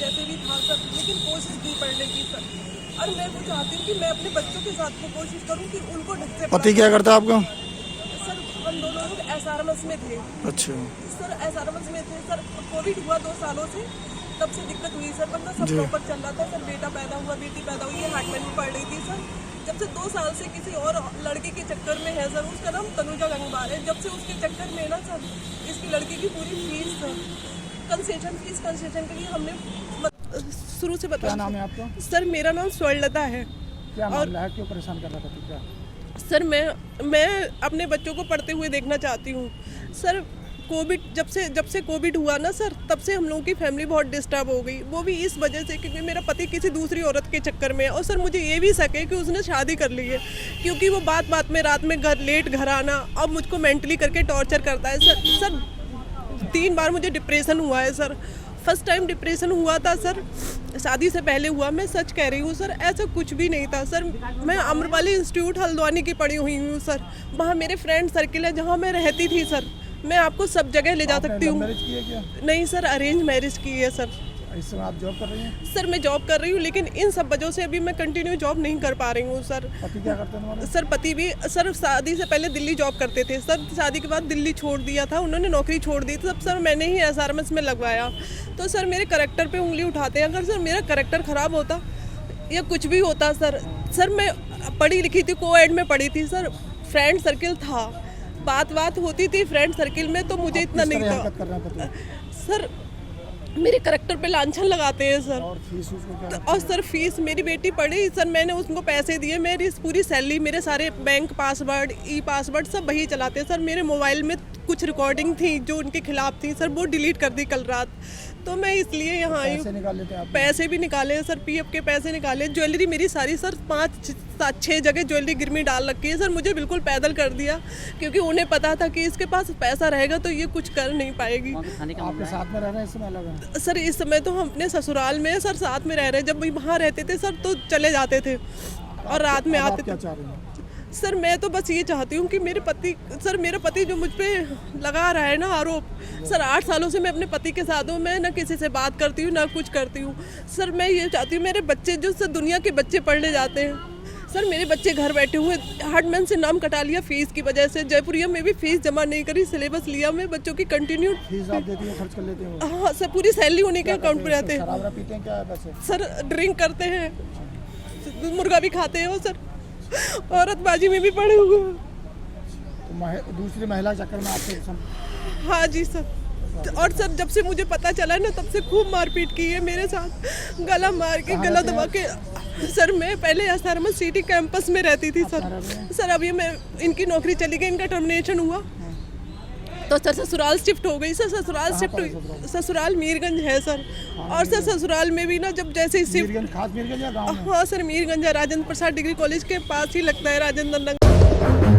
कैसे भी था सर, लेकिन कोशिश की पढ़ने की सर। और मैं वो चाहती हूँ कि मैं अपने बच्चों के साथ में कोशिश करूँ कि उनको ढंग से पति क्या करता है आपका? सर हम दोनों लोग SRMS में थे अच्छा सर, SRMS में थे सर। कोविड हुआ 2 सालों से, तब से दिक्कत हुई सर, वरना सब प्रॉपर चल रहा था सर। बेटा पैदा हुआ, बेटी पैदा हुई, हार्टमैन में पढ़ रही थी सर। जब से 2 साल से किसी और लड़के के चक्कर में है सर, उसका नाम तनुजा गंगवार है। जब से उसके चक्कर में ना सर, इसकी लड़की की पूरी फीस सर, कंसेशन के लिए हमने शुरू से क्या नाम है आपका? सर मेरा नाम स्वर्णलता है। क्या मामला है, क्यों परेशान कर रहा था? क्या सर मैं अपने बच्चों को पढ़ते हुए देखना चाहती हूँ सर। कोविड जब से कोविड हुआ ना सर, तब से हम लोगों की फैमिली बहुत डिस्टर्ब हो गई। वो भी इस वजह से क्योंकि मेरा पति किसी दूसरी औरत के चक्कर में है। और सर मुझे ये भी शक है कि उसने शादी कर ली है, क्योंकि वो बात में रात में लेट घर आना, अब मुझको मेंटली करके टॉर्चर करता है सर 3 बार मुझे डिप्रेशन हुआ है सर। फर्स्ट टाइम डिप्रेशन हुआ था सर, शादी से पहले हुआ। मैं सच कह रही हूँ सर, ऐसा कुछ भी नहीं था सर। मैं अम्रपाली इंस्टीट्यूट हल्द्वानी की पढ़ी हुई हूँ सर। वहाँ मेरे फ्रेंड सर्किल है, जहाँ मैं रहती थी सर। मैं आपको सब जगह ले जा सकती हूँ। मैरिज की है क्या? नहीं सर, अरेंज मैरिज की है सर। इस समय आप जॉब कर रही हैं? सर मैं जॉब कर रही हूँ, लेकिन इन सब वजहों से अभी मैं कंटिन्यू जॉब नहीं कर पा रही हूँ सर। पति क्या करते हैं तुम्हारे? सर पति भी सर शादी से पहले दिल्ली जॉब करते थे सर। शादी के बाद दिल्ली छोड़ दिया था उन्होंने, नौकरी छोड़ दी थी। तब सर मैंने ही SRMS में लगवाया। तो सर मेरे करैक्टर पे उंगली उठाते हैं। अगर सर मेरा करैक्टर ख़राब होता या कुछ भी होता सर मैं पढ़ी लिखी थी, कोएड में पढ़ी थी सर, फ्रेंड सर्किल था, बात होती थी फ्रेंड सर्किल में, तो मुझे इतना नहीं था सर। मेरे करैक्टर पे लांछन लगाते हैं सर। और सर फीस, मेरी बेटी पढ़ी सर, मैंने उसको पैसे दिए। मेरी पूरी सैलरी, मेरे सारे बैंक पासवर्ड, पासवर्ड सब वही चलाते हैं सर। मेरे मोबाइल में कुछ रिकॉर्डिंग थी जो उनके खिलाफ थी सर, वो डिलीट कर दी कल रात। तो मैं इसलिए यहाँ आई हूँ। पैसे भी निकाले हैं सर, PF के पैसे निकाले। ज्वेलरी मेरी सारी सर 5-6 जगह ज्वेलरी गिरवी डाल रखी है सर। मुझे बिल्कुल पैदल कर दिया, क्योंकि उन्हें पता था कि इसके पास पैसा रहेगा तो ये कुछ कर नहीं पाएगी। आपके साथ में रह रहे हैं इस समय? अलग है सर, इस समय तो हम अपने ससुराल में सर साथ में रह रहे हैं। जब भी वहाँ रहते थे सर तो चले जाते थे और रात में आते थे। क्या चाह रही हैं? सर मैं तो बस ये चाहती हूँ कि मेरा पति जो मुझ पे लगा रहा है ना आरोप, सर 8 सालों से मैं अपने पति के साथ हूँ। मैं ना किसी से बात करती हूँ ना कुछ करती हूँ सर। मैं ये चाहती हूँ, मेरे बच्चे जो सर दुनिया के बच्चे पढ़ने जाते हैं सर, मेरे बच्चे घर बैठे हुए, हार्टमैन से नाम कटा लिया फीस की वजह से। जयपुरिया में भी फीस जमा नहीं करी, सिलेबस लिया। मैं बच्चों की कंटिन्यू फीस आप देती हैं, खर्च कर लेते हो? हाँ सर, पूरी सैलरी उन्हीं के अकाउंट पे रहते हैं। शराब पीते हैं क्या वैसे? सर ड्रिंक करते हैं, मुर्गा भी खाते हैं वो सर, औरतबाजी में भी पड़े हुए हैं। तो दूसरी महिला चक्कर में आपके? हाँ जी सर। और सर जब से मुझे पता चला ना, तब से खूब मारपीट की है मेरे साथ, गला मार के, गला दबा के। सर मैं पहले SRMS सिटी कैंपस में रहती थी सर। अभी मैं इनकी नौकरी चली गई, इनका टर्मिनेशन हुआ तो सर ससुराल शिफ्ट हो गई सर। ससुराल मीरगंज है सर। और सर ससुराल में भी ना जब जैसे शिफ्ट, खास मीरगंज या गाँव में? हाँ सर मीरगंज है, राजेंद्र प्रसाद डिग्री कॉलेज के पास ही लगता है, राजेंद्र नगर।